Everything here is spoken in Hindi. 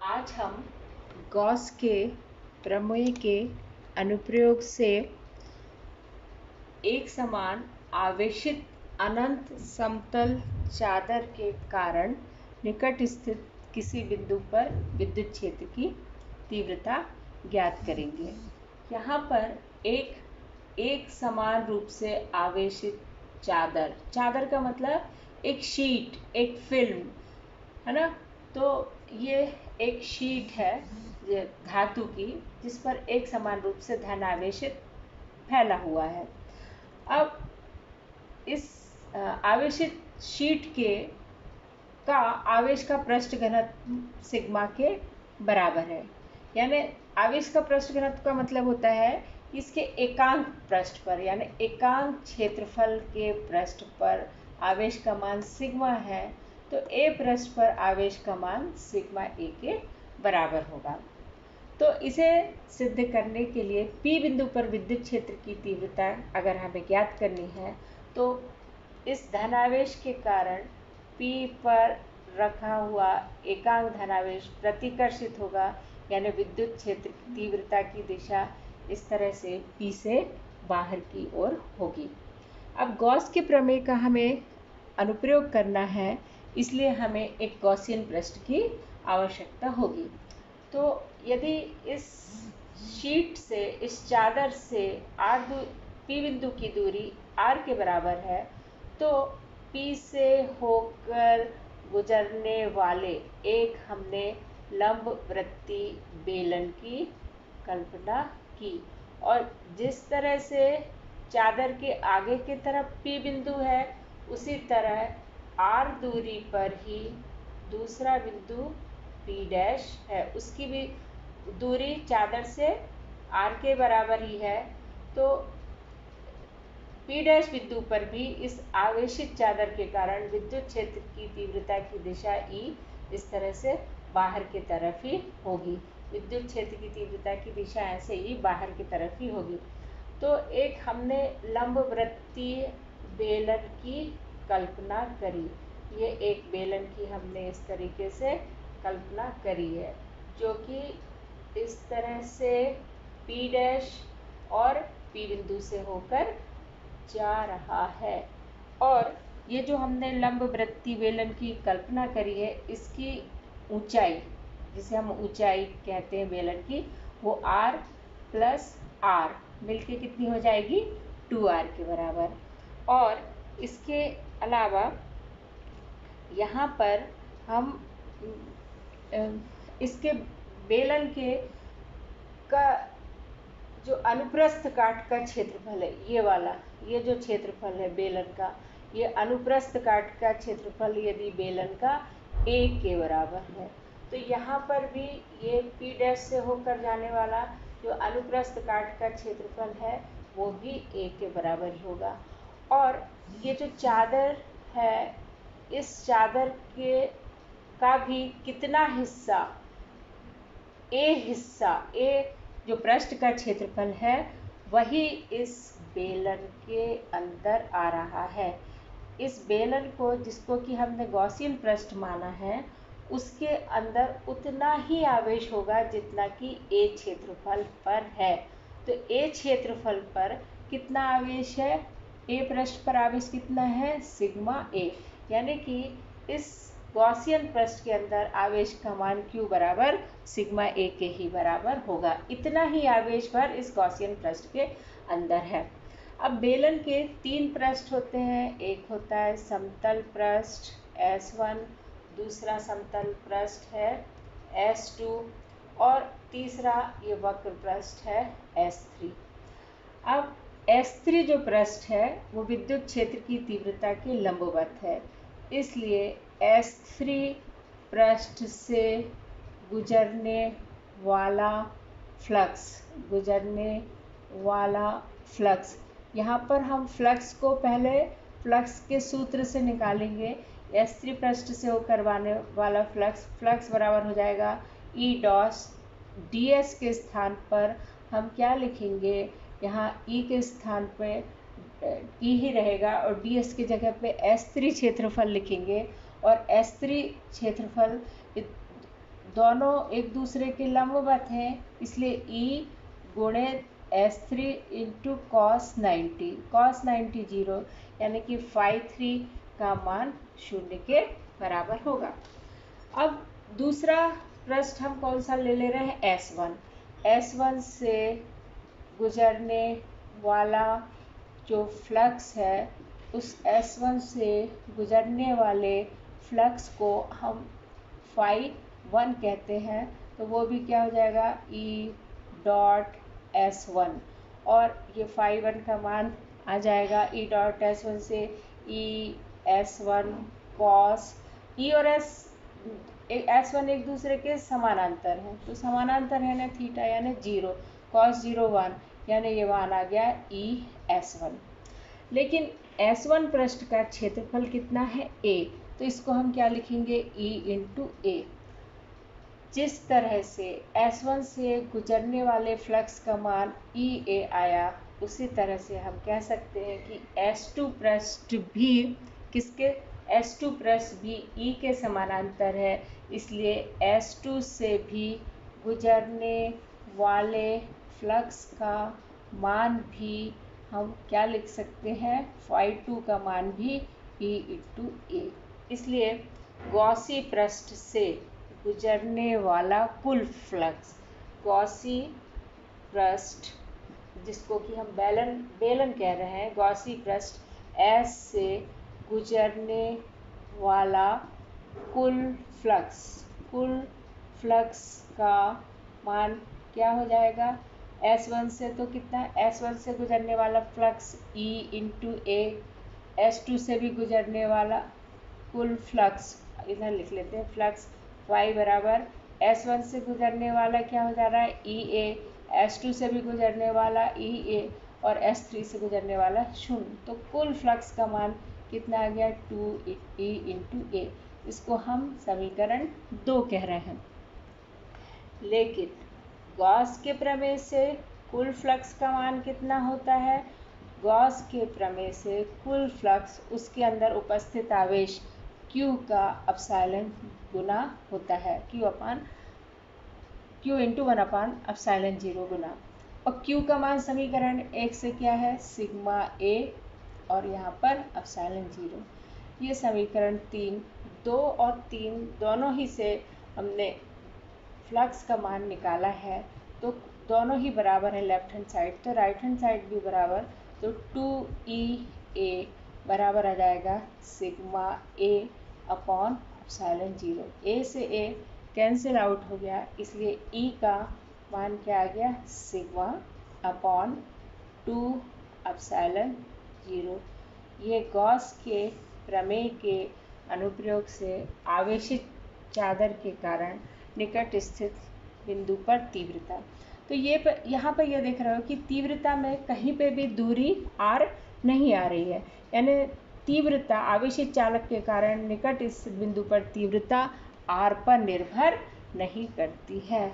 आज हम गॉस के प्रमेय के अनुप्रयोग से एक समान आवेशित अनंत समतल चादर के कारण निकट स्थित किसी बिंदु पर विद्युत क्षेत्र की तीव्रता ज्ञात करेंगे। यहाँ पर एक समान रूप से आवेशित चादर का मतलब एक शीट, एक फिल्म, है ना। तो ये एक शीट है धातु की, जिस पर एक समान रूप से धन आवेशित फैला हुआ है। अब इस आवेशित शीट का आवेश का पृष्ठ घनत्व सिग्मा के बराबर है। यानी आवेश का पृष्ठ घनत्व का मतलब होता है इसके एकांक पृष्ठ पर, यानी एकांक क्षेत्रफल के पृष्ठ पर आवेश का मान सिग्मा है, तो ए पृष्ठ पर आवेश का मान सिग्मा ए के बराबर होगा। तो इसे सिद्ध करने के लिए पी बिंदु पर विद्युत क्षेत्र की तीव्रता अगर हमें ज्ञात करनी है, तो इस धनावेश के कारण पी पर रखा हुआ एकांक धनावेश प्रतिकर्षित होगा, यानी विद्युत क्षेत्र की तीव्रता की दिशा इस तरह से पी से बाहर की ओर होगी। अब गॉस के प्रमेय का हमें अनुप्रयोग करना है, इसलिए हमें एक गॉसियन पृष्ठ की आवश्यकता होगी। तो यदि इस शीट से, इस चादर से पी बिंदु की दूरी r के बराबर है, तो P से होकर गुजरने वाले एक हमने लंबवृत्तीय बेलन की कल्पना की, और जिस तरह से चादर के आगे की तरफ P बिंदु है, उसी तरह r दूरी पर ही दूसरा बिंदु P डैश है, उसकी भी दूरी चादर से r के बराबर ही है। तो P डैश बिंदु पर भी इस आवेशित चादर के कारण विद्युत क्षेत्र की तीव्रता की दिशा E इस तरह से बाहर की तरफ ही होगी। विद्युत क्षेत्र की तीव्रता की दिशा ऐसे ही बाहर की तरफ ही होगी। तो एक हमने लंबवृत्तीय बेलन की कल्पना करी। ये एक बेलन की हमने इस तरीके से कल्पना करी है, जो कि इस तरह से P डैश और P बिंदु से होकर जा रहा है। और ये जो हमने लंबवृत्तीय बेलन की कल्पना करी है, इसकी ऊंचाई, जिसे हम ऊंचाई कहते हैं बेलन की, वो r प्लस r मिलके कितनी हो जाएगी, 2r के बराबर। और इसके अलावा यहाँ पर हम इसके बेलन के का जो अनुप्रस्थ काट का क्षेत्रफल है, ये वाला, ये जो क्षेत्रफल है बेलन का, ये अनुप्रस्थ काट का क्षेत्रफल यदि बेलन का a के बराबर है, तो यहाँ पर भी ये P डैश से होकर जाने वाला जो अनुप्रस्थ काट का क्षेत्रफल है, वो भी a के बराबर ही होगा। और ये जो चादर है, इस चादर का भी कितना हिस्सा, ए जो पृष्ठ का क्षेत्रफल है, वही इस बेलन के अंदर आ रहा है। इस बेलन को, जिसको कि हमने गॉसियन पृष्ठ माना है, उसके अंदर उतना ही आवेश होगा जितना कि ए क्षेत्रफल पर है। तो ए क्षेत्रफल पर कितना आवेश है, ए पृष्ठ पर आवेश कितना है, सिग्मा ए, यानी कि इस गॉसियन पृष्ठ के अंदर आवेश का मान Q बराबर सिग्मा ए के ही बराबर होगा। इतना ही आवेश भर इस गॉसियन पृष्ठ के अंदर है। अब बेलन के 3 पृष्ठ होते हैं। एक होता है समतल पृष्ठ S1, दूसरा समतल पृष्ठ है S2, और तीसरा ये वक्र पृष्ठ है S3। अब S3 जो पृष्ठ है, वो विद्युत क्षेत्र की तीव्रता के लंबवत है, इसलिए S3 पृष्ठ से गुजरने वाला फ्लक्स, यहाँ पर हम फ्लक्स को पहले फ्लक्स के सूत्र से निकालेंगे। S3 पृष्ठ से होकर आने वाला फ्लक्स बराबर हो जाएगा E डॉस ds के स्थान पर हम क्या लिखेंगे, यहाँ E के स्थान पे E ही रहेगा, और ds की जगह पे S3 क्षेत्रफल लिखेंगे। और S3 क्षेत्रफल दोनों एक दूसरे के लंबवत हैं, इसलिए E गुणे S3 इंटू कॉस 90 0, यानी कि phi3 का मान 0 के बराबर होगा। अब दूसरा पृष्ठ हम कौन सा ले रहे हैं? S1 से गुजरने वाला जो फ्लक्स है, उस S1 से गुजरने वाले फ्लक्स को हम phi1 कहते हैं, तो वो भी क्या हो जाएगा? E डॉट S1, और ये phi1 का मान आ जाएगा E डॉट S1 से E S1 cos, E और S1 एक दूसरे के समानांतर हैं, तो समानांतर है ना थीटा यानी 0, cos 0 1, यानी ये मान आ गया E S1। लेकिन S1 पृष्ठ का क्षेत्रफल कितना है? A, तो इसको हम क्या लिखेंगे? E into A। जिस तरह से S1 से गुजरने वाले फ्लक्स का मान EA आया, उसी तरह से हम कह सकते हैं कि S2 पृष्ठ भी S2 पृष्ठ भी E के समानांतर है, इसलिए S2 से भी गुजरने वाले फ्लक्स का मान भी हम क्या लिख सकते हैं? phi2 का मान भी E इंटू A। इसलिए गॉसी पृष्ठ से गुजरने वाला कुल फ्लक्स, गॉसी पृष्ठ जिसको कि हम बेलन कह रहे हैं, गॉसी पृष्ठ S से गुजरने वाला कुल फ्लक्स का मान क्या हो जाएगा? S1 से तो कितना? S1 से गुजरने वाला flux E into A, S2 से भी गुजरने वाला कुल फ्लक्स, इधर लिख लेते हैं फ्लक्स, y बराबर S1 से गुजरने वाला क्या हो जा रहा है? EA, S2 से भी गुजरने वाला EA और S3 से गुजरने वाला 0, तो कुल फ्लक्स का मान कितना आ गया? 2E into A। इसको हम समीकरण 2 कह रहे हैं। लेकिन गॉस के प्रमेय से कुल फ्लक्स का मान कितना होता है? गॉस के प्रमेय से कुल फ्लक्स उसके अंदर उपस्थित आवेश Q का एप्सिलॉन गुना होता है, Q इंटू 1/एप्सिलॉन 0 गुना, और Q का मान समीकरण 1 से क्या है? सिग्मा A, और यहाँ पर एप्सिलॉन 0। ये समीकरण 2 और 3 दोनों ही से हमने फ्लक्स का मान निकाला है, तो दोनों ही बराबर है लेफ्ट हैंड साइड, तो राइट हैंड साइड भी बराबर, तो 2EA बराबर आ जाएगा sigma A upon epsilon 0। A से A कैंसिल आउट हो गया, इसलिए E का मान क्या आ गया? Sigma upon 2 epsilon 0। ये गॉस के प्रमेय के अनुप्रयोग से आवेशित चादर के कारण निकट स्थित बिंदु पर तीव्रता, तो यहाँ पर देख रहे हो कि तीव्रता में कहीं पे भी दूरी R नहीं आ रही है, यानी तीव्रता आवेशित चालक के कारण निकट स्थित बिंदु पर तीव्रता R पर निर्भर नहीं करती है।